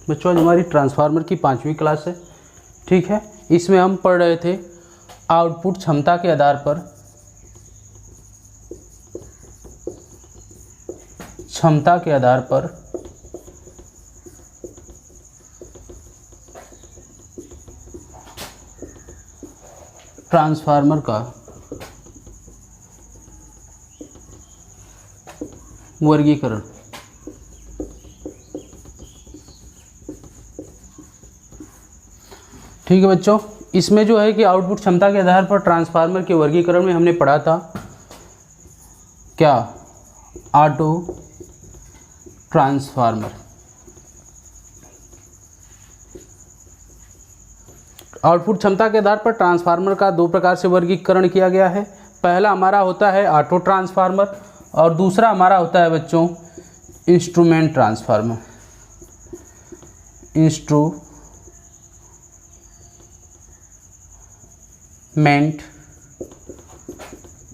बच्चों आज हमारी ट्रांसफार्मर की 5वीं क्लास है। ठीक है, इसमें हम पढ़ रहे थे आउटपुट क्षमता के आधार पर ट्रांसफार्मर का वर्गीकरण। ठीक है बच्चों, इसमें जो है कि आउटपुट क्षमता के आधार पर ट्रांसफार्मर के वर्गीकरण में हमने पढ़ा था क्या, ऑटो ट्रांसफार्मर। आउटपुट क्षमता के आधार पर ट्रांसफार्मर का 2 प्रकार से वर्गीकरण किया गया है। पहला हमारा होता है ऑटो ट्रांसफार्मर और दूसरा हमारा होता है बच्चों इंस्ट्रूमेंट ट्रांसफार्मर। Instrument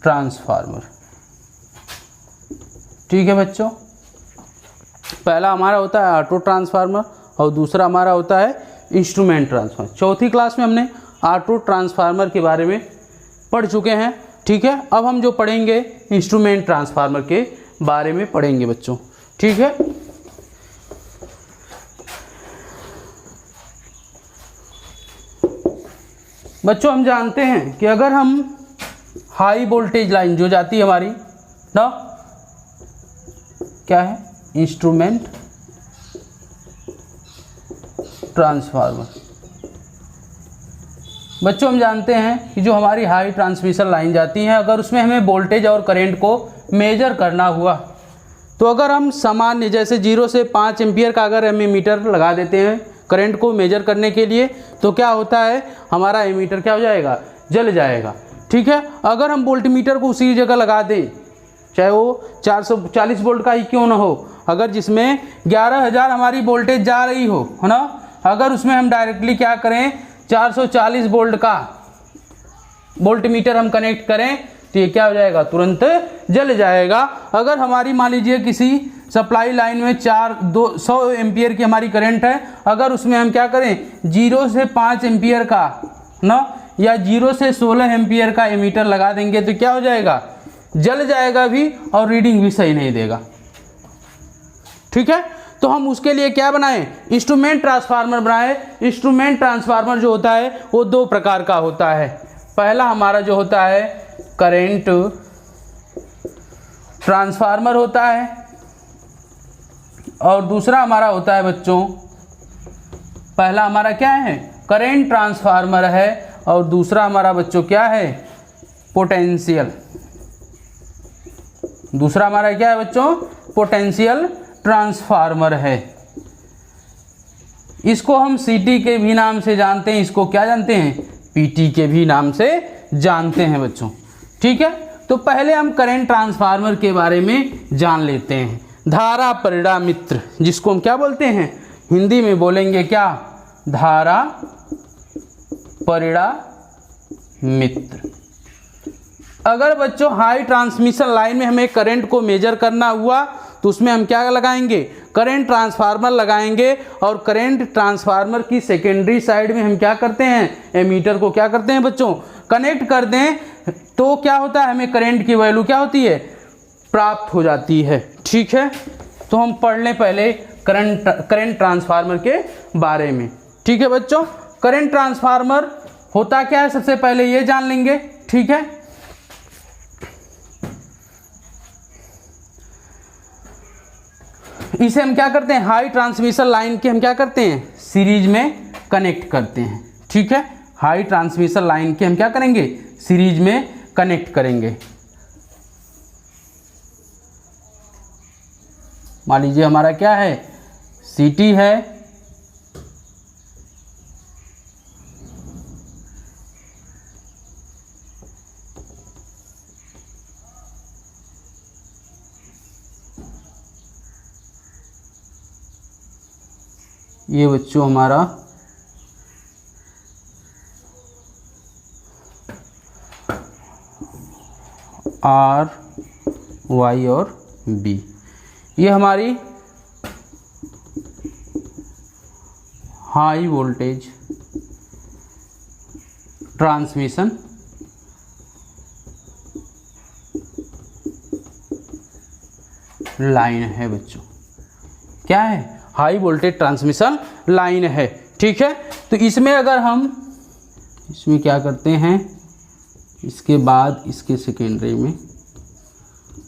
transformer. ठीक है बच्चों, पहला हमारा होता है ऑटो ट्रांसफार्मर और दूसरा हमारा होता है इंस्ट्रूमेंट ट्रांसफार्मर। चौथी क्लास में हमने ऑटो ट्रांसफार्मर के बारे में पढ़ चुके हैं। ठीक है, अब हम जो पढ़ेंगे इंस्ट्रूमेंट ट्रांसफार्मर के बारे में पढ़ेंगे बच्चों। ठीक है, बच्चों हम जानते हैं कि अगर हम हाई वोल्टेज लाइन जो जाती है हमारी ना, क्या है, इंस्ट्रूमेंट ट्रांसफार्मर। बच्चों हम जानते हैं कि जो हमारी हाई ट्रांसमिशन लाइन जाती है, अगर उसमें हमें वोल्टेज और करंट को मेजर करना हुआ तो अगर हम सामान्य जैसे 0 से 5 एम्पियर का अगर हम एमीटर लगा देते हैं करंट को मेजर करने के लिए, तो क्या होता है, हमारा एमीटर क्या हो जाएगा, जल जाएगा। ठीक है, अगर हम वोल्टमीटर को उसी जगह लगा दें, चाहे वो 440 वोल्ट का ही क्यों ना हो, अगर जिसमें 11,000 हमारी वोल्टेज जा रही हो, है ना, अगर उसमें हम डायरेक्टली क्या करें 440 वोल्ट का वोल्टमीटर हम कनेक्ट करें तो ये क्या हो जाएगा, तुरंत जल जाएगा। अगर हमारी मान लीजिए किसी सप्लाई लाइन में 100 एम्पियर की हमारी करंट है, अगर उसमें हम क्या करें 0 से 5 एम्पियर का ना या 0 से 16 एम्पियर का एमीटर लगा देंगे तो क्या हो जाएगा, जल जाएगा भी और रीडिंग भी सही नहीं देगा। ठीक है, तो हम उसके लिए क्या बनाएं, इंस्ट्रूमेंट ट्रांसफार्मर बनाएं। इंस्ट्रूमेंट ट्रांसफार्मर जो होता है वो 2 प्रकार का होता है। पहला हमारा जो होता है करंट ट्रांसफार्मर होता है और दूसरा हमारा होता है बच्चों, पहला हमारा क्या है, करंट ट्रांसफार्मर है और दूसरा हमारा बच्चों क्या है, पोटेंशियल। दूसरा हमारा क्या है बच्चों, पोटेंशियल ट्रांसफार्मर है। इसको हम सीटी के भी नाम से जानते हैं, इसको क्या जानते हैं, पीटी के भी नाम से जानते हैं बच्चों। ठीक है, तो पहले हम करंट ट्रांसफार्मर के बारे में जान लेते हैं। धारा परिणामित्र, जिसको हम क्या बोलते हैं, हिंदी में बोलेंगे क्या, धारा परिणामित्र। अगर बच्चों हाई ट्रांसमिशन लाइन में हमें करंट को मेजर करना हुआ तो उसमें हम क्या लगाएंगे, करंट ट्रांसफार्मर लगाएंगे और करंट ट्रांसफार्मर की सेकेंडरी साइड में हम क्या करते हैं, एमीटर को क्या करते हैं बच्चों, कनेक्ट कर दें, तो क्या होता है, हमें करंट की वैल्यू क्या होती है, प्राप्त हो जाती है। ठीक है, तो हम पढ़ लें पहले करंट ट्रांसफार्मर के बारे में। ठीक है बच्चों, करंट ट्रांसफार्मर होता क्या है, सबसे पहले ये जान लेंगे। ठीक है, इसे हम क्या करते हैं, हाई ट्रांसमिशन लाइन के हम क्या करते हैं, सीरीज में कनेक्ट करते हैं। ठीक है, हाई ट्रांसमिशन लाइन के हम क्या करेंगे, सीरीज में कनेक्ट करेंगे। मान लीजिए हमारा क्या है, सीटी है, ये बच्चों हमारा आर वाई और बी, ये हमारी हाई वोल्टेज ट्रांसमिशन लाइन है बच्चों। क्या है? हाई वोल्टेज ट्रांसमिशन लाइन है। ठीक है, तो इसमें अगर हम इसमें क्या करते हैं, इसके बाद इसके सेकेंडरी में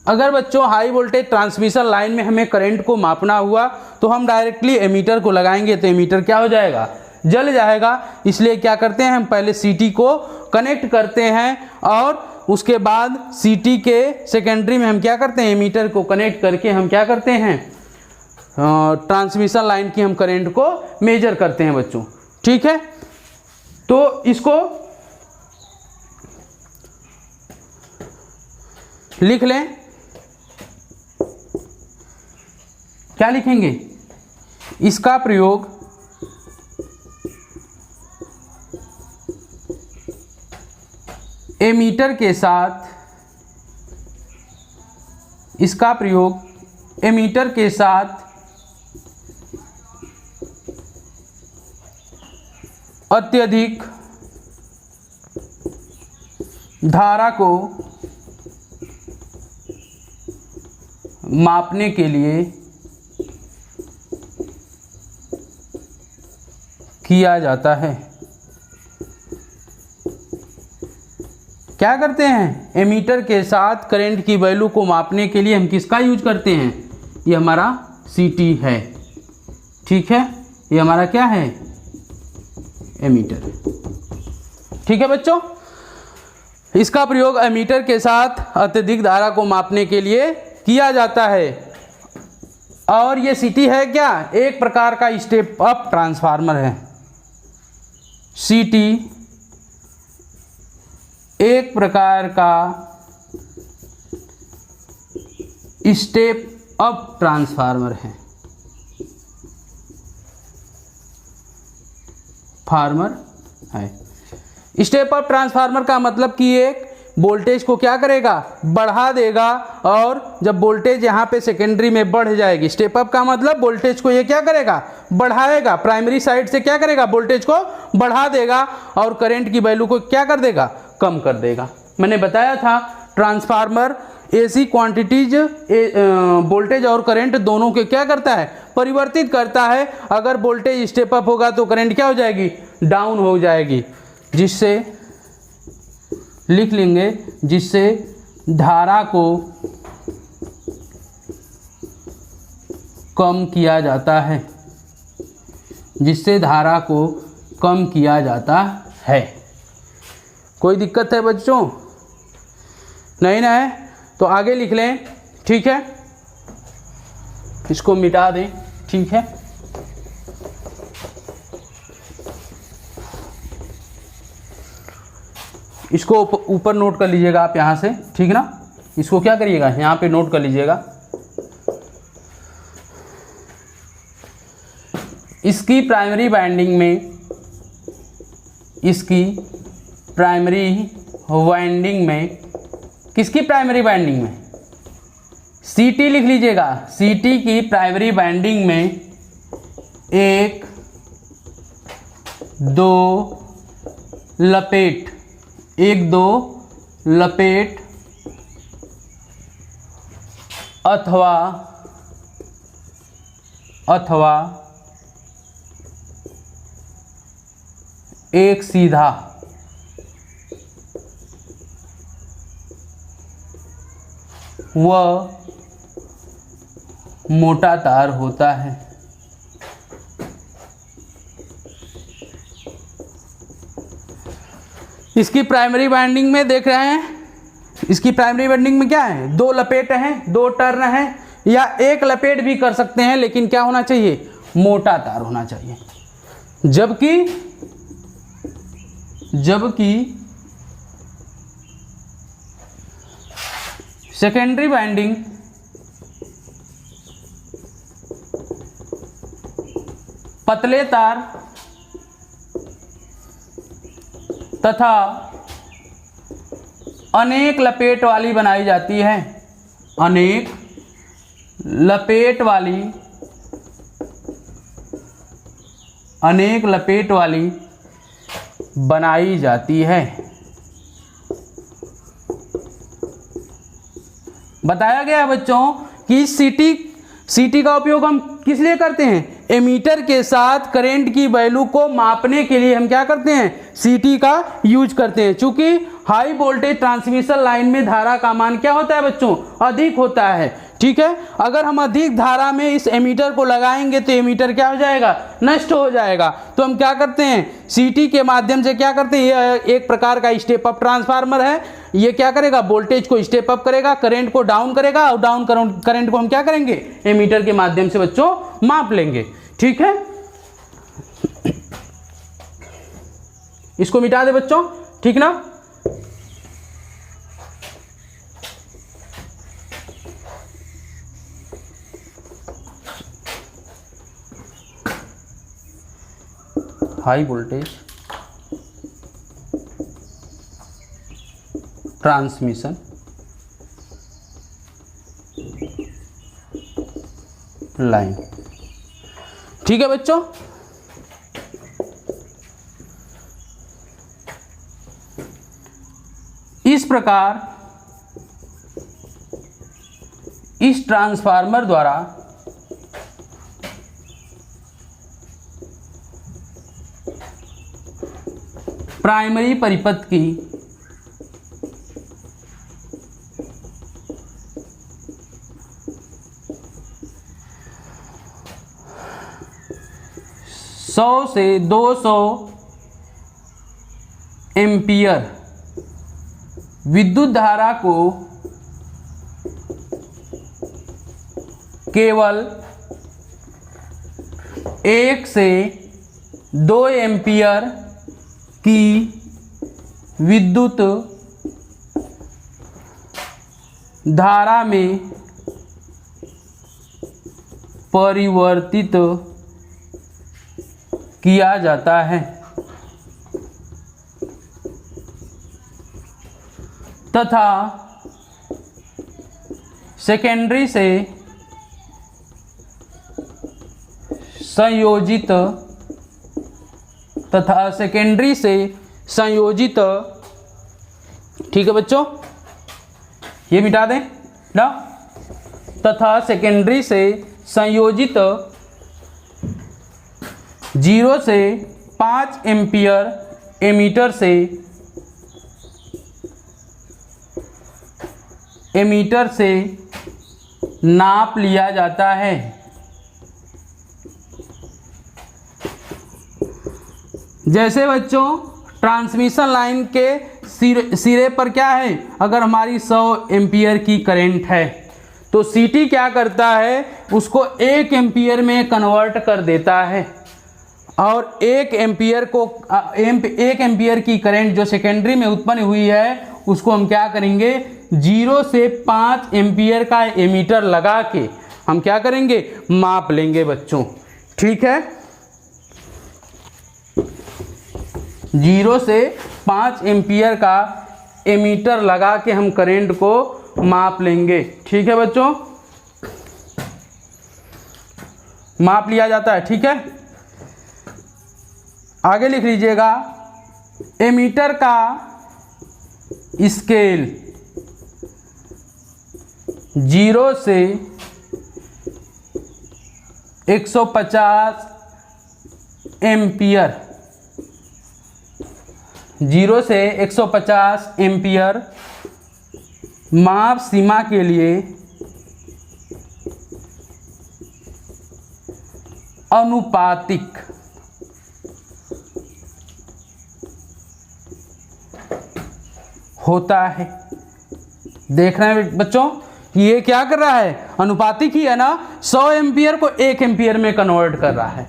अगर बच्चों हाई वोल्टेज ट्रांसमिशन लाइन में हमें करंट को मापना हुआ तो हम डायरेक्टली एमीटर को लगाएंगे, तो एमीटर क्या हो जाएगा? जल जाएगा। इसलिए क्या करते हैं, हम पहले सीटी को कनेक्ट करते हैं और उसके बाद सीटी के सेकेंडरी में हम क्या करते हैं, एमीटर को कनेक्ट करके हम क्या करते हैं, ट्रांसमिशन लाइन की हम करंट को मेजर करते हैं बच्चों। ठीक है, तो इसको लिख लें। क्या लिखेंगे? इसका प्रयोग एमीटर के साथ, इसका प्रयोग एमीटर के साथ अत्यधिक धारा को मापने के लिए किया जाता है। क्या करते हैं? एमीटर के साथ करंट की वैल्यू को मापने के लिए हम किसका यूज करते हैं? ये हमारा सीटी है। ठीक है, ये हमारा क्या है? एमीटर। ठीक है बच्चों, इसका प्रयोग एमीटर के साथ अत्यधिक धारा को मापने के लिए किया जाता है। और ये सीटी है क्या? एक प्रकार का स्टेप अप ट्रांसफार्मर है। सीटी एक प्रकार का स्टेप अप ट्रांसफार्मर है। स्टेप अप ट्रांसफार्मर का मतलब कि एक वोल्टेज को क्या करेगा? बढ़ा देगा। और जब वोल्टेज यहाँ पे सेकेंडरी में बढ़ जाएगी, स्टेप अप का मतलब वोल्टेज को ये क्या करेगा? बढ़ाएगा। प्राइमरी साइड से क्या करेगा? वोल्टेज को बढ़ा देगा और करंट की वैल्यू को क्या कर देगा? कम कर देगा। मैंने बताया था ट्रांसफार्मर एसी क्वांटिटीज वोल्टेज और करंट दोनों के क्या करता है? परिवर्तित करता है। अगर वोल्टेज स्टेप अप होगा तो करंट क्या हो जाएगी? डाउन हो जाएगी, जिससे लिख लेंगे, जिससे धारा को कम किया जाता है, जिससे धारा को कम किया जाता है। कोई दिक्कत है बच्चों? नहीं ना है तो आगे लिख लें। ठीक है, इसको मिटा दें। ठीक है, इसको ऊपर नोट कर लीजिएगा आप यहाँ से। ठीक ना, इसको क्या करिएगा? यहाँ पे नोट कर लीजिएगा। इसकी प्राइमरी वाइंडिंग में, इसकी प्राइमरी वाइंडिंग में, किसकी प्राइमरी वाइंडिंग में? सीटी लिख लीजिएगा। सीटी की प्राइमरी वाइंडिंग में एक दो लपेट अथवा एक सीधा व मोटा तार होता है। इसकी प्राइमरी वाइंडिंग में देख रहे हैं, इसकी प्राइमरी वाइंडिंग में क्या है? दो लपेट हैं, दो टर्न हैं, या एक लपेट भी कर सकते हैं, लेकिन क्या होना चाहिए? मोटा तार होना चाहिए। जबकि सेकेंडरी वाइंडिंग पतले तार तथा अनेक लपेट वाली बनाई जाती है। अनेक लपेट वाली अनेक लपेट वाली बनाई जाती है। बताया गया बच्चों कि सीटी का उपयोग हम किस लिए करते हैं? एमीटर के साथ करंट की वैल्यू को मापने के लिए हम क्या करते हैं? सीटी का यूज करते हैं। चूंकि हाई वोल्टेज ट्रांसमिशन लाइन में धारा का मान क्या होता है बच्चों? अधिक होता है। ठीक है, अगर हम अधिक धारा में इस एमीटर को लगाएंगे तो एमीटर क्या हो जाएगा? नष्ट हो जाएगा। तो हम क्या करते हैं? सीटी के माध्यम से क्या करते हैं? ये एक प्रकार का स्टेप अप ट्रांसफार्मर है। ये क्या करेगा? वोल्टेज को स्टेप अप करेगा, करंट को डाउन करेगा, और डाउन करंट को हम क्या करेंगे? एमीटर के माध्यम से बच्चों माप लेंगे। ठीक है, इसको मिटा दे बच्चों, ठीक ना? High voltage transmission line. ठीक है बच्चों, इस प्रकार इस ट्रांसफार्मर द्वारा प्राइमरी परिपथ की सौ से 200 एम्पियर विद्युत धारा को केवल 1 से 2 एम्पियर की विद्युत धारा में परिवर्तित किया जाता है तथा सेकेंडरी से संयोजित ठीक है बच्चों, ये मिटा दें ना, तथा सेकेंडरी से संयोजित 0 से 5 एम्पियर एमीटर से नाप लिया जाता है। जैसे बच्चों ट्रांसमिशन लाइन के सिरे पर क्या है? अगर हमारी 100 एम्पियर की करंट है तो सीटी क्या करता है? उसको 1 एम्पियर में कन्वर्ट कर देता है, और 1 एम्पियर की करंट जो सेकेंडरी में उत्पन्न हुई है उसको हम क्या करेंगे? 0 से 5 एम्पियर का एमीटर लगा के हम क्या करेंगे? माप लेंगे बच्चों। ठीक है, 0 से 5 एम्पियर का एमीटर लगा के हम करंट को माप लेंगे। ठीक है बच्चों, माप लिया जाता है। ठीक है, आगे लिख लीजिएगा, एमीटर का स्केल 0 से 150 एम्पियर 0 से 150 एम्पियर माप सीमा के लिए अनुपातिक होता है। देख रहे हैं बच्चों, ये क्या कर रहा है? अनुपातिक ही है ना, 100 एम्पियर को 1 एम्पियर में कन्वर्ट कर रहा है।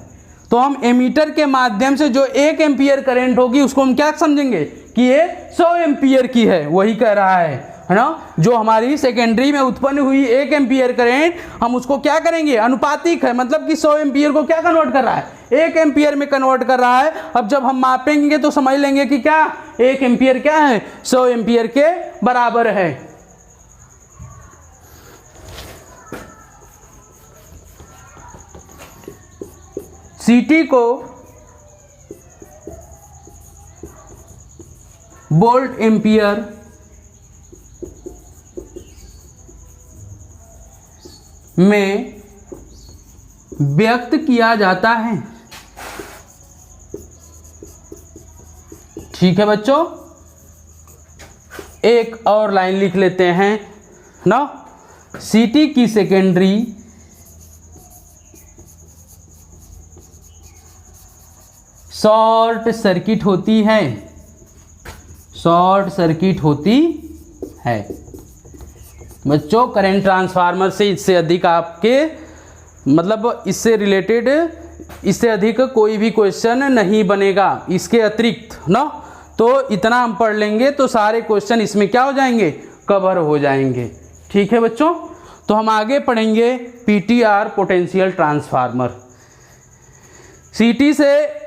तो हम एमीटर के माध्यम से जो 1 एम्पियर करंट होगी उसको हम क्या समझेंगे कि ये 100 एम्पियर की है। वही कह रहा है ना, जो हमारी सेकेंडरी में उत्पन्न हुई 1 एम्पियर करंट हम उसको क्या करेंगे? अनुपातिक है, मतलब कि 100 एम्पियर को क्या कन्वर्ट कर रहा है? 1 एम्पियर में कन्वर्ट कर रहा है। अब जब हम मापेंगे तो समझ लेंगे कि क्या 1 एम्पियर क्या है? 100 एम्पियर के बराबर है। सीटी को वोल्ट एम्पियर में व्यक्त किया जाता है। ठीक है बच्चों, एक और लाइन लिख लेते हैं ना। सीटी की सेकेंडरी शॉर्ट सर्किट होती है, शॉर्ट सर्किट होती है। बच्चों करंट ट्रांसफार्मर से इससे अधिक आपके मतलब इससे रिलेटेड इससे अधिक कोई भी क्वेश्चन नहीं बनेगा इसके अतिरिक्त ना। तो इतना हम पढ़ लेंगे तो सारे क्वेश्चन इसमें क्या हो जाएंगे, कवर हो जाएंगे। ठीक है बच्चों, तो हम आगे पढ़ेंगे पीटीआर पोटेंशियल ट्रांसफार्मर। सीटी से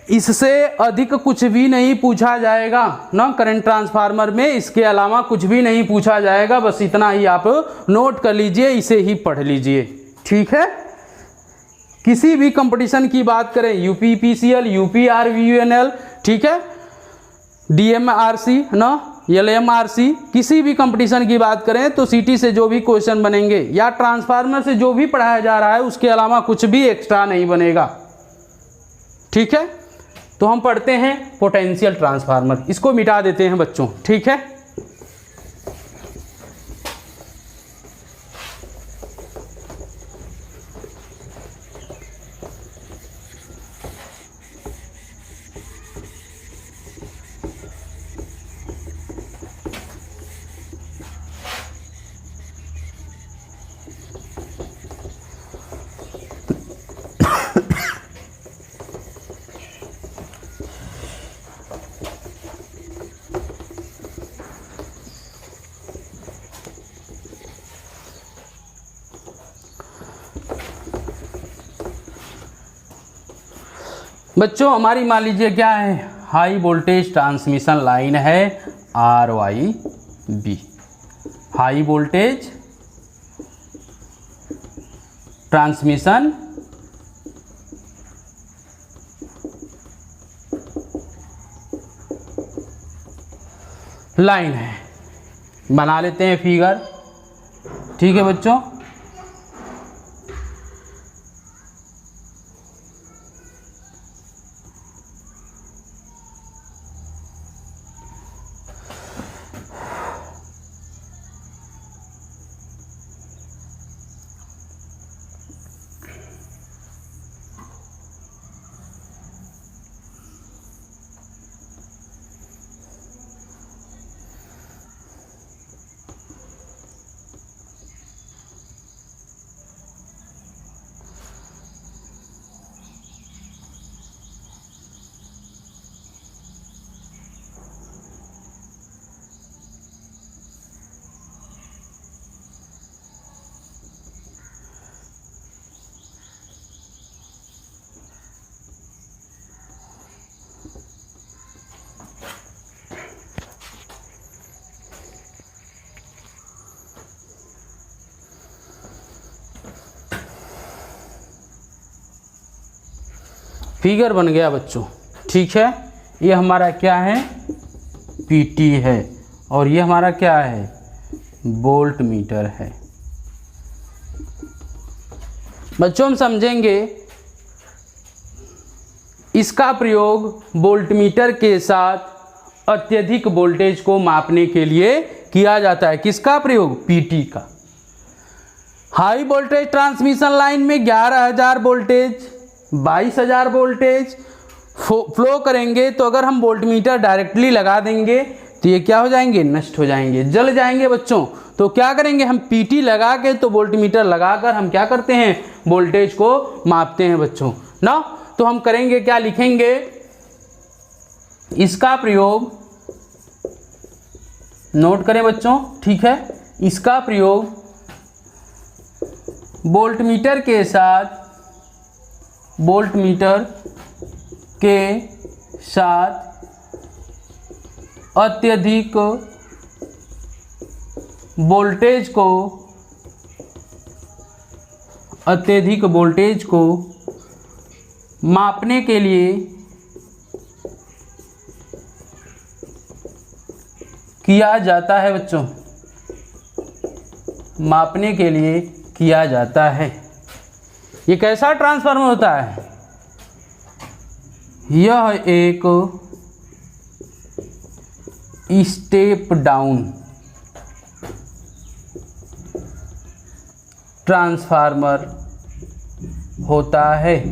इससे अधिक कुछ भी नहीं पूछा जाएगा ना करंट ट्रांसफार्मर में, इसके अलावा कुछ भी नहीं पूछा जाएगा। बस इतना ही आप नोट कर लीजिए, इसे ही पढ़ लीजिए। ठीक है, किसी भी कंपटीशन की बात करें, यूपीपीसीएल, यूपीआरवीयूएनएल, ठीक है, डीएमआरसी ना, एलएमआरसी, किसी भी कंपटीशन की बात करें तो सीटी से जो भी क्वेश्चन बनेंगे या ट्रांसफार्मर से जो भी पढ़ाया जा रहा है उसके अलावा कुछ भी एक्स्ट्रा नहीं बनेगा। ठीक है, तो हम पढ़ते हैं पोटेंशियल ट्रांसफार्मर, इसको मिटा देते हैं बच्चों। ठीक है, बच्चों हमारी मान लीजिए क्या है, हाई वोल्टेज ट्रांसमिशन लाइन है RYB, high voltage transmission line है। बना लेते हैं फिगर। ठीक है बच्चों, फिगर बन गया बच्चों। ठीक है, ये हमारा क्या है, पीटी है, और ये हमारा क्या है, वोल्ट मीटर है। बच्चों हम समझेंगे इसका प्रयोग वोल्ट मीटर के साथ अत्यधिक वोल्टेज को मापने के लिए किया जाता है। किसका प्रयोग, पीटी का। हाई वोल्टेज ट्रांसमिशन लाइन में 11,000 वोल्टेज 22,000 वोल्टेज फ्लो करेंगे, तो अगर हम वोल्ट मीटर डायरेक्टली लगा देंगे तो ये क्या हो जाएंगे, नष्ट हो जाएंगे, जल जाएंगे बच्चों। तो क्या करेंगे, हम पीटी लगा के तो वोल्ट मीटर लगाकर हम क्या करते हैं, वोल्टेज को मापते हैं बच्चों ना। तो हम करेंगे क्या, लिखेंगे इसका प्रयोग, नोट करें बच्चों। ठीक है, इसका प्रयोग वोल्ट मीटर के साथ, वोल्ट मीटर के साथ अत्यधिक वोल्टेज को, अत्यधिक वोल्टेज को मापने के लिए किया जाता है बच्चों, मापने के लिए किया जाता है। ये कैसा ट्रांसफार्मर होता है? यह एक स्टेप डाउन ट्रांसफार्मर होता है,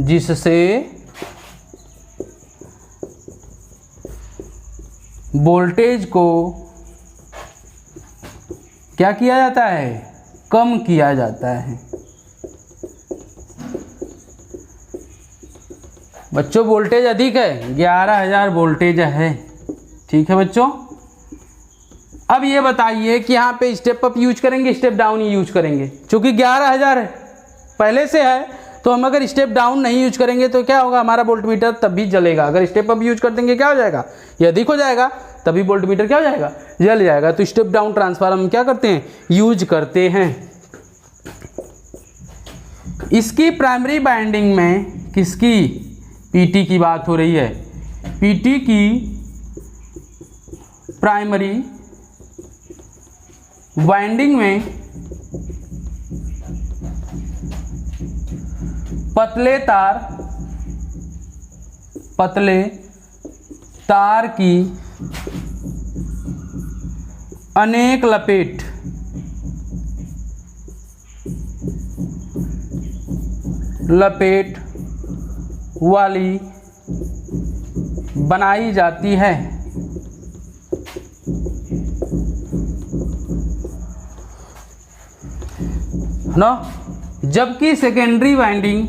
जिससे वोल्टेज को क्या किया जाता है? कम किया जाता है। बच्चों वोल्टेज अधिक है, 11,000 वोल्टेज है, ठीक है बच्चों। अब ये बताइए कि यहाँ पे स्टेप अप यूज करेंगे, स्टेप डाउन ही यूज करेंगे? चूंकि 11,000 है पहले से है, तो हम अगर स्टेप डाउन नहीं यूज करेंगे तो क्या होगा? हमारा वोल्टमीटर तब भी जलेगा। अगर स्टेप अप यूज कर देंगे क्या हो जाएगा? ये अधिक हो जाएगा, तभी वोल्टमीटर क्या हो जाएगा? जल जाएगा। तो स्टेप डाउन ट्रांसफार्मर हम क्या करते हैं? यूज करते हैं। इसकी प्राइमरी वाइंडिंग में किसकी? पीटी की बात हो रही है। पीटी की प्राइमरी वाइंडिंग में पतले तार की अनेक लपेट वाली बनाई जाती है। ना, जबकि सेकेंडरी वाइंडिंग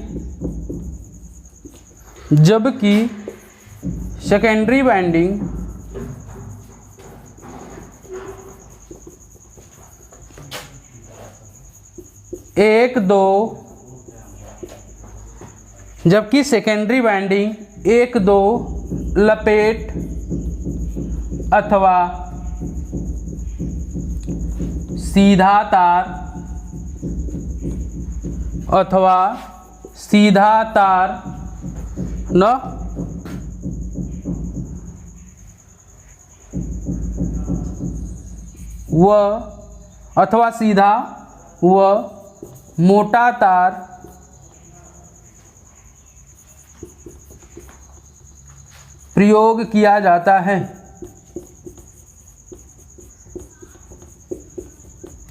एक दो लपेट अथवा सीधा तार न व अथवा सीधा व मोटा तार प्रयोग किया जाता है।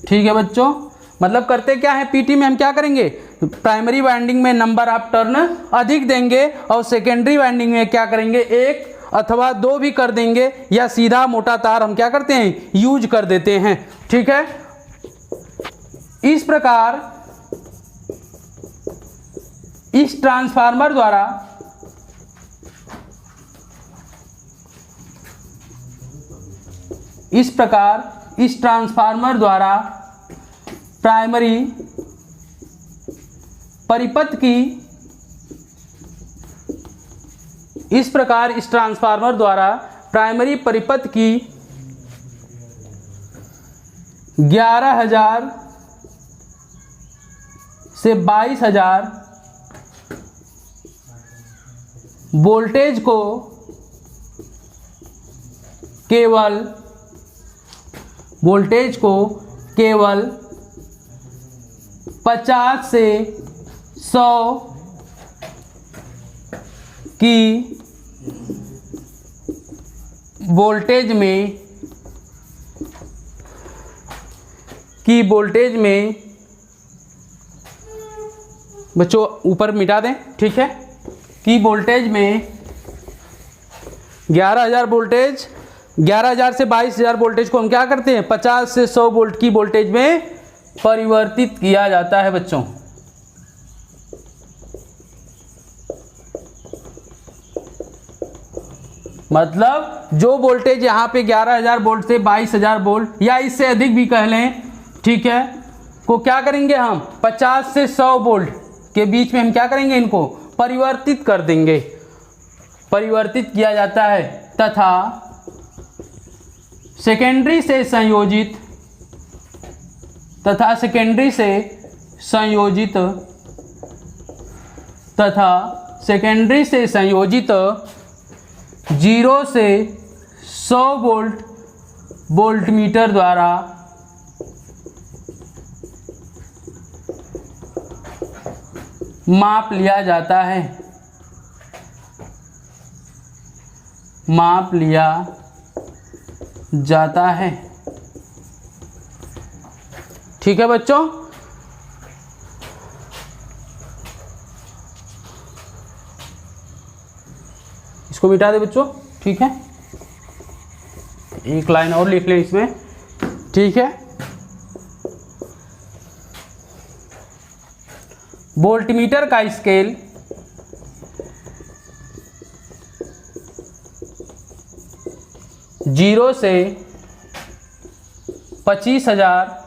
ठीक है बच्चों, मतलब करते क्या है? पीटी में हम क्या करेंगे? प्राइमरी वाइंडिंग में नंबर ऑफ टर्न अधिक देंगे और सेकेंडरी वाइंडिंग में क्या करेंगे? एक अथवा दो भी कर देंगे, या सीधा मोटा तार हम क्या करते हैं? यूज कर देते हैं। ठीक है, इस प्रकार इस ट्रांसफार्मर द्वारा प्राइमरी परिपथ की इस ट्रांसफार्मर द्वारा प्राइमरी परिपथ की 11,000 से 22,000 वोल्टेज को केवल 50 से 100 की वोल्टेज में बच्चों ऊपर मिटा दें, ठीक है, की वोल्टेज में 11,000 वोल्टेज, 11,000 से 22,000 वोल्टेज को हम क्या करते हैं? 50 से 100 वोल्ट की वोल्टेज में परिवर्तित किया जाता है बच्चों। मतलब जो वोल्टेज यहाँ पे 11,000 वोल्ट से 22,000 वोल्ट या इससे अधिक भी कह लें, ठीक है, को क्या करेंगे हम? 50 से 100 वोल्ट के बीच में हम क्या करेंगे? इनको परिवर्तित कर देंगे, परिवर्तित किया जाता है। तथा सेकेंडरी से संयोजित 0 से 100 वोल्ट वोल्टमीटर द्वारा माप लिया जाता है, माप लिया जाता है। ठीक है बच्चों, इसको मिटा दे बच्चों। ठीक है, एक लाइन और लिख लें इसमें। ठीक है, वोल्टमीटर का स्केल जीरो से 25,000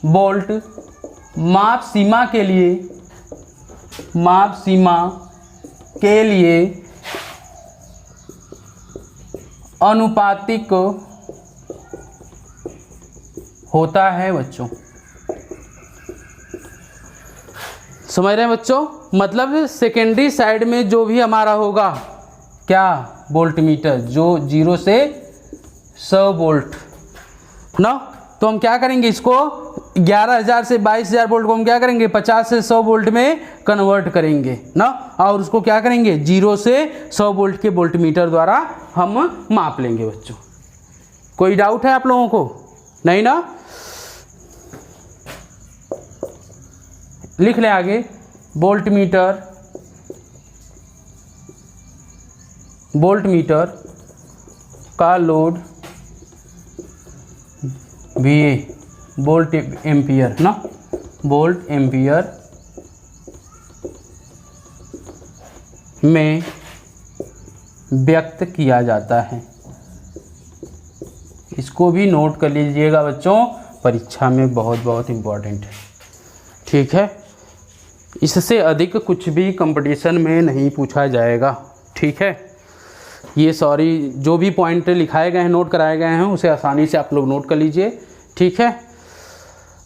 वोल्ट माप सीमा के लिए, माप सीमा के लिए अनुपातिक होता है बच्चों। समझ रहे हैं बच्चों? मतलब सेकेंडरी साइड में जो भी हमारा होगा क्या, वोल्टमीटर, जो 0 से 100 वोल्ट ना, तो हम क्या करेंगे, इसको 11,000 से 22,000 वोल्ट को हम क्या करेंगे, 50 से 100 वोल्ट में कन्वर्ट करेंगे ना, और उसको क्या करेंगे 0 से 100 वोल्ट के वोल्टमीटर द्वारा हम माप लेंगे बच्चों। कोई डाउट है आप लोगों को? नहीं ना? लिख लें आगे, वोल्टमीटर, वोल्टमीटर का लोड VA, वोल्ट एम्पियर ना, वोल्ट एम्पियर में व्यक्त किया जाता है। इसको भी नोट कर लीजिएगा बच्चों, परीक्षा में बहुत बहुत इम्पोर्टेंट है। ठीक है, इससे अधिक कुछ भी कंपटीशन में नहीं पूछा जाएगा। ठीक है, ये सॉरी जो भी पॉइंट लिखाए गए हैं, नोट कराए गए हैं, उसे आसानी से आप लोग नोट कर लीजिए। ठीक है,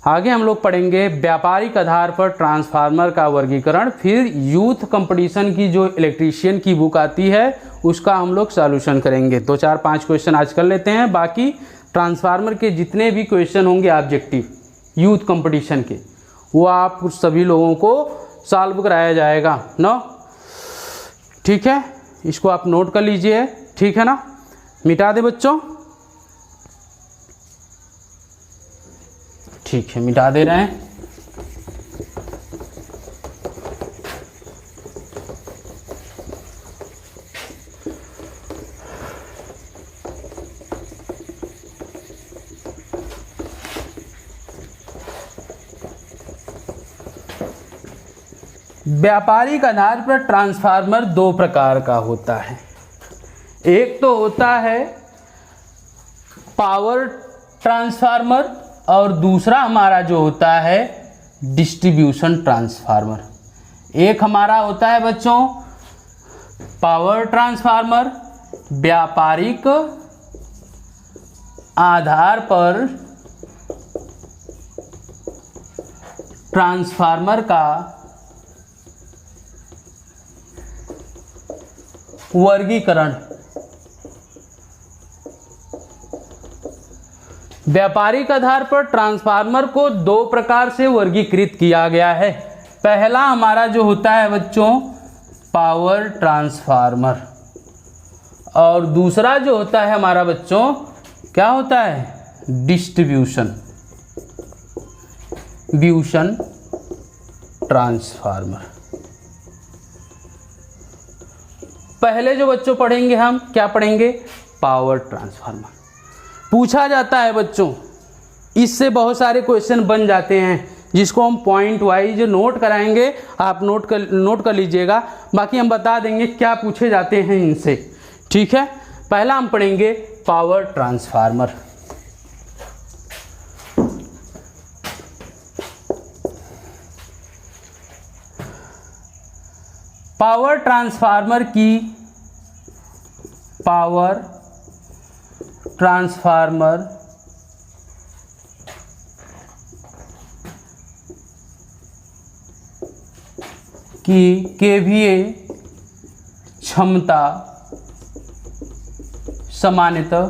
आगे हम लोग पढ़ेंगे व्यापारिक आधार पर ट्रांसफार्मर का वर्गीकरण, फिर यूथ कंपटीशन की जो इलेक्ट्रीशियन की बुक आती है उसका हम लोग सॉल्यूशन करेंगे। 2 4 5 क्वेश्चन आज कर लेते हैं, बाकी ट्रांसफार्मर के जितने भी क्वेश्चन होंगे ऑब्जेक्टिव यूथ कंपटीशन के, वो आप सभी लोगों को सॉल्व कराया जाएगा ना। ठीक है, इसको आप नोट कर लीजिए। ठीक है ना, मिटा दे बच्चों। ठीक है, मिटा दे रहे हैं। व्यापारिक आधार पर ट्रांसफार्मर 2 प्रकार का होता है। एक तो होता है पावर ट्रांसफार्मर और दूसरा हमारा जो होता है डिस्ट्रीब्यूशन ट्रांसफार्मर। एक हमारा होता है बच्चों पावर ट्रांसफार्मर, व्यापारिक आधार पर ट्रांसफार्मर का वर्गीकरण। व्यापारिक आधार पर ट्रांसफार्मर को 2 प्रकार से वर्गीकृत किया गया है। पहला हमारा जो होता है बच्चों पावर ट्रांसफार्मर, और दूसरा जो होता है हमारा बच्चों क्या होता है, डिस्ट्रीब्यूशन ट्रांसफार्मर। पहले जो बच्चों पढ़ेंगे हम क्या पढ़ेंगे, पावर ट्रांसफार्मर। पूछा जाता है बच्चों, इससे बहुत सारे क्वेश्चन बन जाते हैं जिसको हम पॉइंट वाइज नोट कराएंगे, आप नोट कर लीजिएगा। बाकी हम बता देंगे क्या पूछे जाते हैं इनसे। ठीक है, पहला हम पढ़ेंगे पावर ट्रांसफार्मर। पावर ट्रांसफार्मर की केवीए क्षमता सामान्यतः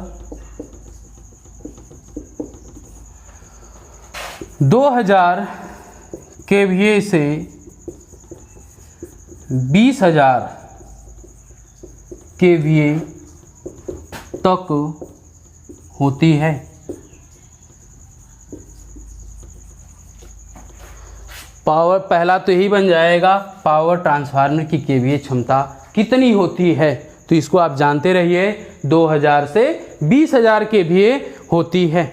2000 kVA से 20,000 kVA तक होती है। पावर पहला तो यही बन जाएगा, पावर ट्रांसफार्मर की केवीए क्षमता कितनी होती है, तो इसको आप जानते रहिए 2000 से 20,000 केवीए होती है।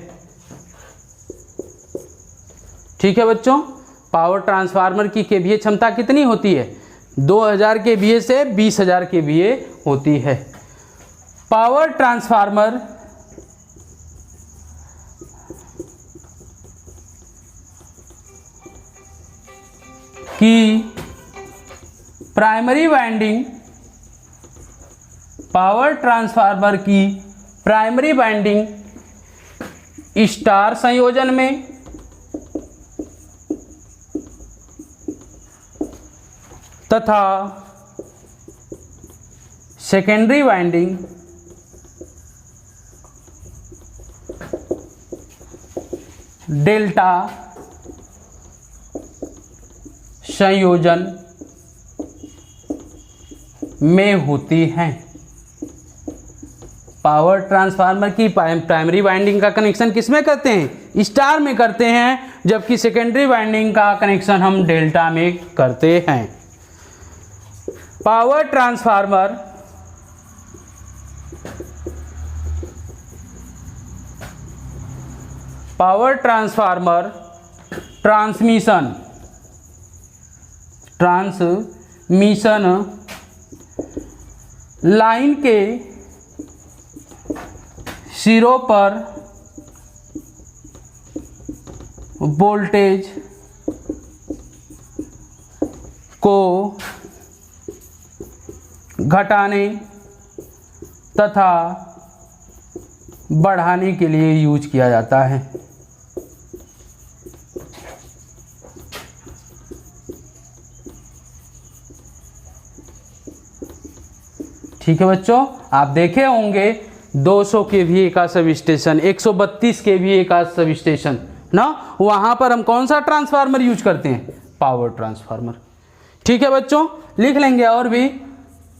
ठीक है बच्चों, पावर ट्रांसफार्मर की केवीए क्षमता कितनी होती है, 2000 केवीए से 20,000 केवीए होती है। पावर ट्रांसफार्मर की प्राइमरी वाइंडिंग, पावर ट्रांसफार्मर की प्राइमरी वाइंडिंग स्टार संयोजन में तथा सेकेंडरी वाइंडिंग डेल्टा संयोजन में होती हैं। पावर ट्रांसफार्मर की प्राइमरी वाइंडिंग का कनेक्शन किस में करते हैं, स्टार में करते हैं, जबकि सेकेंडरी वाइंडिंग का कनेक्शन हम डेल्टा में करते हैं। पावर ट्रांसफार्मर ट्रांसमिशन लाइन के सिरों पर वोल्टेज को घटाने तथा बढ़ाने के लिए यूज किया जाता है। ठीक है बच्चों, आप देखे होंगे 200 केवीए का सब स्टेशन, 132 केवीए का सब स्टेशन ना, वहां पर हम कौन सा ट्रांसफार्मर यूज करते हैं, पावर ट्रांसफार्मर। ठीक है बच्चों, लिख लेंगे और भी,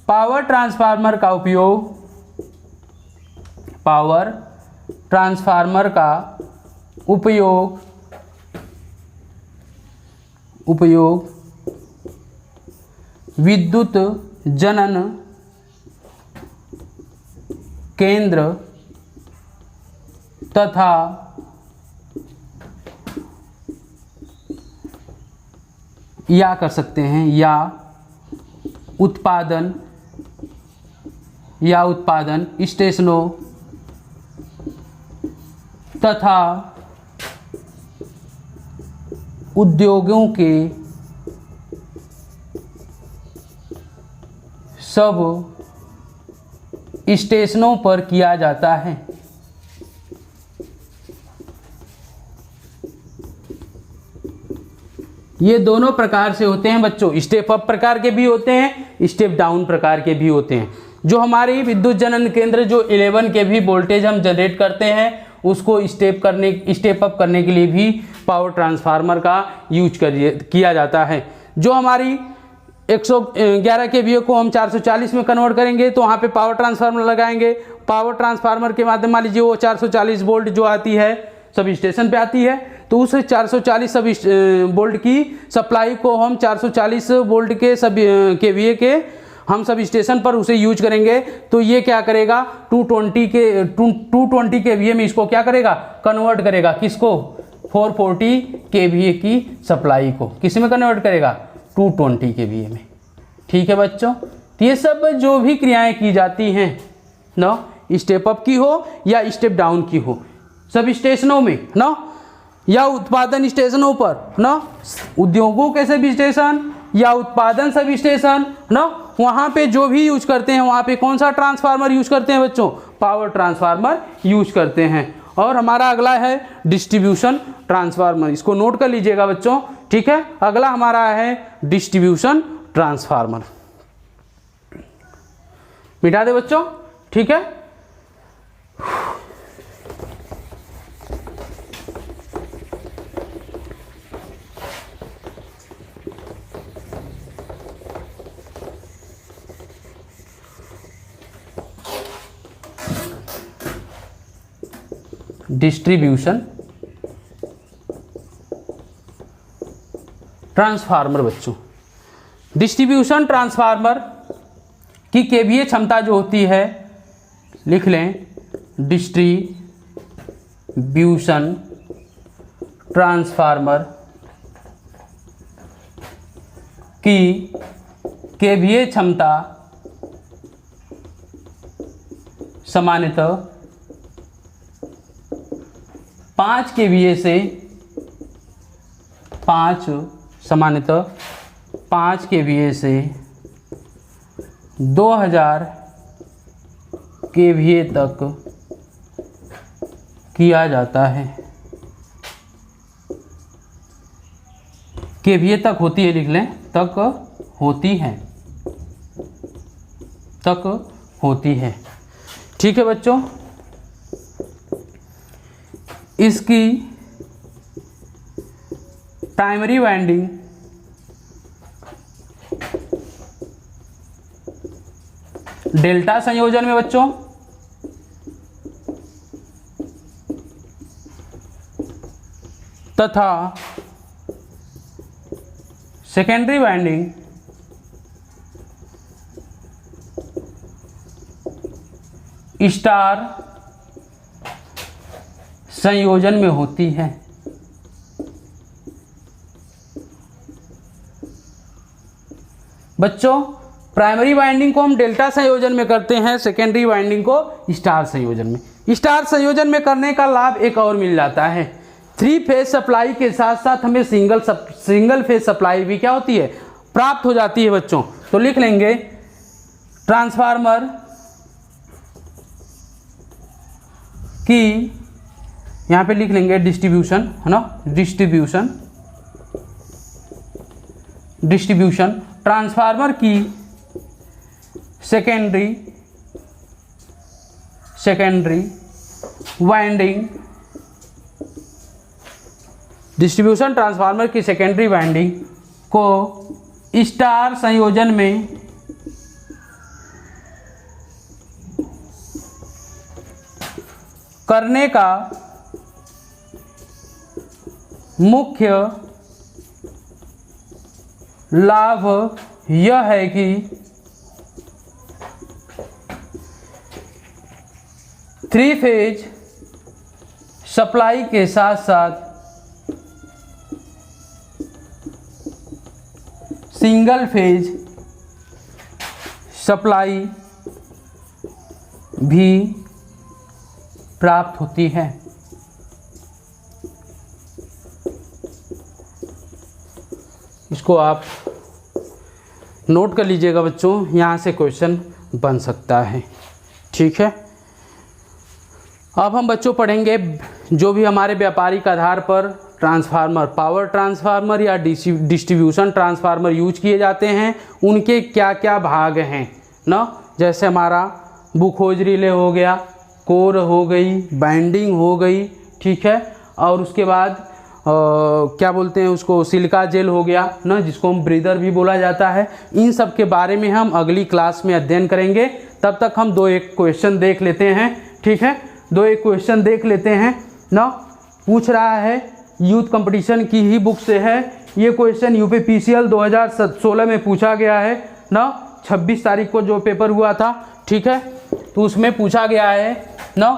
पावर ट्रांसफार्मर का उपयोग विद्युत जनन केंद्र तथा या कर सकते हैं या उत्पादन स्टेशनों तथा उद्योगों के सब स्टेशनों पर किया जाता है। ये दोनों प्रकार से होते हैं बच्चों, स्टेप अप प्रकार के भी होते हैं, स्टेप डाउन प्रकार के भी होते हैं। जो हमारी विद्युत जनन केंद्र जो 11 kV वोल्टेज हम जनरेट करते हैं, उसको स्टेप अप करने के लिए भी पावर ट्रांसफार्मर का यूज किया जाता है। जो हमारी 111 kVA को हम 440 में कन्वर्ट करेंगे तो वहाँ पे पावर ट्रांसफार्मर लगाएंगे। पावर ट्रांसफार्मर के माध्यम, मान लीजिए वो 440 वोल्ट जो आती है सब स्टेशन पे आती है, तो उस 440 सब वोल्ट की सप्लाई को हम 440 वोल्ट के सब केवीए के हम सब स्टेशन पर उसे यूज करेंगे। तो ये क्या करेगा, 220 केवीए में इसको क्या करेगा, कन्वर्ट करेगा। किसको, 440 केवीए की सप्लाई को किस में कन्वर्ट करेगा, 220 केवीए में। ठीक है बच्चों, तो ये सब जो भी क्रियाएं की जाती हैं ना, स्टेप अप की हो या स्टेप डाउन की हो, सब स्टेशनों में ना, या उत्पादन स्टेशनों पर ना, उद्योगों के सब स्टेशन या उत्पादन सब स्टेशन ना, वहाँ पे जो भी यूज करते हैं वहाँ पे कौन सा ट्रांसफार्मर यूज करते हैं बच्चों, पावर ट्रांसफार्मर यूज करते हैं। और हमारा अगला है डिस्ट्रीब्यूशन ट्रांसफार्मर, इसको नोट कर लीजिएगा बच्चों। ठीक है, अगला हमारा है डिस्ट्रीब्यूशन ट्रांसफार्मर, मिटा दे बच्चों। ठीक है, डिस्ट्रीब्यूशन ट्रांसफार्मर बच्चों, डिस्ट्रीब्यूशन ट्रांसफार्मर की केवीए क्षमता जो होती है, लिख लें डिस्ट्रीब्यूशन ट्रांसफार्मर की केवीए क्षमता सामान्यतः 5 केवीए से 5 केवीए से 2000 केवीए तक किया जाता है। केवीए तक होती है, लिख लें तक होती है, तक होती है। ठीक है बच्चों, इसकी प्राइमरी वाइंडिंग डेल्टा संयोजन में बच्चों तथा सेकेंडरी वाइंडिंग स्टार संयोजन में होती है। बच्चों प्राइमरी वाइंडिंग को हम डेल्टा संयोजन में करते हैं, सेकेंडरी वाइंडिंग को स्टार संयोजन में। स्टार संयोजन में करने का लाभ एक और मिल जाता है, 3 फेज सप्लाई के साथ साथ हमें सिंगल फेज सप्लाई भी क्या होती है, प्राप्त हो जाती है बच्चों। तो लिख लेंगे ट्रांसफार्मर की, यहाँ पे लिख लेंगे डिस्ट्रीब्यूशन, है ना, डिस्ट्रीब्यूशन ट्रांसफार्मर की सेकेंडरी वाइंडिंग, डिस्ट्रीब्यूशन ट्रांसफार्मर की सेकेंडरी वाइंडिंग को स्टार संयोजन में करने का मुख्य लाभ यह है कि थ्री फेज सप्लाई के साथ साथ सिंगल फेज सप्लाई भी प्राप्त होती है। इसको आप नोट कर लीजिएगा बच्चों, यहाँ से क्वेश्चन बन सकता है। ठीक है, अब हम बच्चों पढ़ेंगे जो भी हमारे व्यापारिक आधार पर ट्रांसफार्मर, पावर ट्रांसफार्मर या डिस्ट्रीब्यूशन ट्रांसफार्मर यूज किए जाते हैं, उनके क्या क्या भाग हैं ना। जैसे हमारा बुक रिले हो गया, कोर हो गई, बाइंडिंग हो गई, ठीक है, और उसके बाद क्या बोलते हैं उसको, सिलिका जेल हो गया ना, जिसको हम ब्रीदर भी बोला जाता है। इन सब के बारे में हम अगली क्लास में अध्ययन करेंगे। तब तक हम 2-1 क्वेश्चन देख लेते हैं। ठीक है, 2-1 क्वेश्चन देख लेते हैं ना। पूछ रहा है, यूथ कंपटीशन की ही बुक से है ये क्वेश्चन, यूपीपीसीएल 2016 में पूछा गया है ना, 26 तारीख को जो पेपर हुआ था। ठीक है, तो उसमें पूछा गया है ना।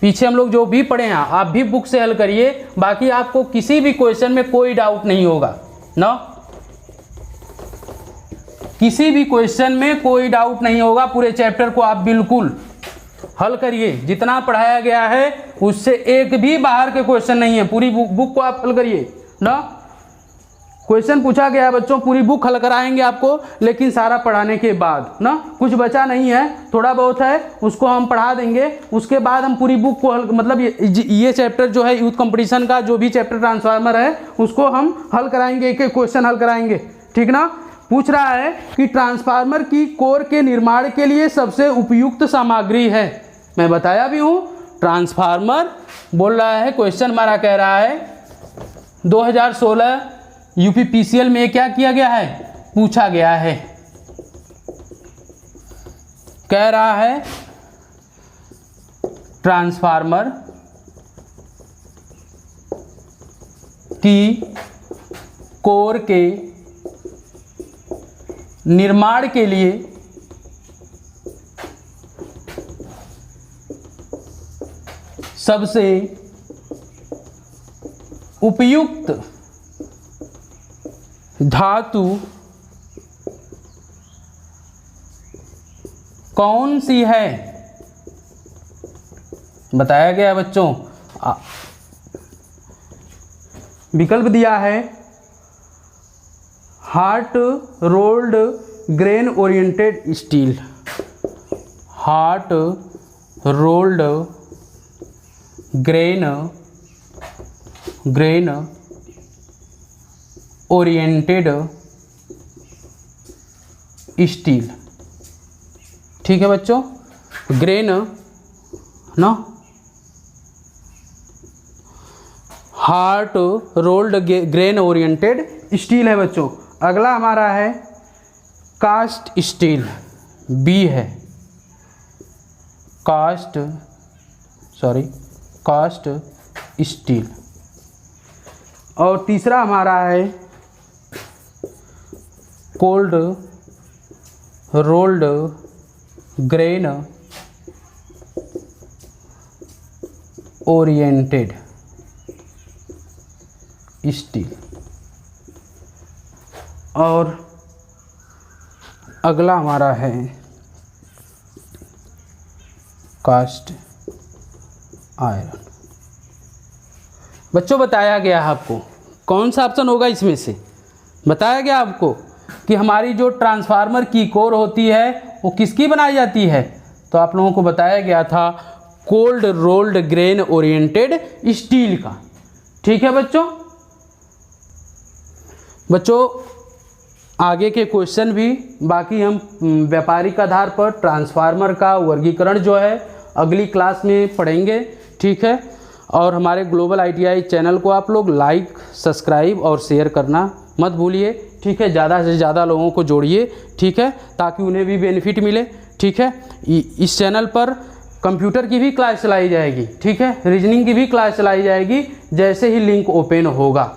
पीछे हम लोग जो भी पढ़े हैं आप भी बुक से हल करिए, बाकी आपको किसी भी क्वेश्चन में कोई डाउट नहीं होगा ना, किसी भी क्वेश्चन में कोई डाउट नहीं होगा। पूरे चैप्टर को आप बिल्कुल हल करिए, जितना पढ़ाया गया है उससे एक भी बाहर के क्वेश्चन नहीं है। पूरी बुक को आप हल करिए ना। क्वेश्चन पूछा गया है बच्चों, पूरी बुक हल कराएंगे आपको, लेकिन सारा पढ़ाने के बाद ना, कुछ बचा नहीं है, थोड़ा बहुत है उसको हम पढ़ा देंगे। उसके बाद हम पूरी बुक को हल, मतलब ये चैप्टर जो है यूथ कंपटीशन का, जो भी चैप्टर ट्रांसफार्मर है उसको हम हल कराएंगे, एक एक क्वेश्चन हल कराएंगे। ठीक ना। पूछ रहा है कि ट्रांसफार्मर की कोर के निर्माण के लिए सबसे उपयुक्त सामग्री है। मैं बताया भी हूँ, ट्रांसफार्मर बोल रहा है, क्वेश्चन हमारा कह रहा है 2016 यूपीपीसीएल में क्या किया गया है, पूछा गया है। कह रहा है ट्रांसफार्मर कि कोर के निर्माण के लिए सबसे उपयुक्त धातु कौन सी है? बताया गया बच्चों, विकल्प दिया है hard rolled grain oriented steel, hard rolled grain oriented steel. ठीक है बच्चों, ग्रेन ना hard rolled grain oriented steel है बच्चों। अगला हमारा है कास्ट स्टील, बी है कास्ट स्टील। और तीसरा हमारा है cold rolled grain oriented steel. और अगला हमारा है कास्ट आयरन। बच्चों बताया गया है आपको कौन सा ऑप्शन होगा इसमें से, बताया गया आपको कि हमारी जो ट्रांसफार्मर की कोर होती है वो किसकी बनाई जाती है, तो आप लोगों को बताया गया था cold rolled grain oriented steel का। ठीक है बच्चों आगे के क्वेश्चन भी बाकी हम व्यापारिक आधार पर ट्रांसफार्मर का वर्गीकरण जो है अगली क्लास में पढ़ेंगे। ठीक है, और हमारे ग्लोबल ITI चैनल को आप लोग लाइक सब्सक्राइब और शेयर करना मत भूलिए। ठीक है, ज़्यादा से ज़्यादा लोगों को जोड़िए। ठीक है, ताकि उन्हें भी बेनिफिट मिले। ठीक है, इस चैनल पर कंप्यूटर की भी क्लास चलाई जाएगी। ठीक है, रीजनिंग की भी क्लास चलाई जाएगी जैसे ही लिंक ओपन होगा।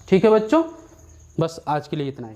ठीक है बच्चों, बस आज के लिए इतना ही।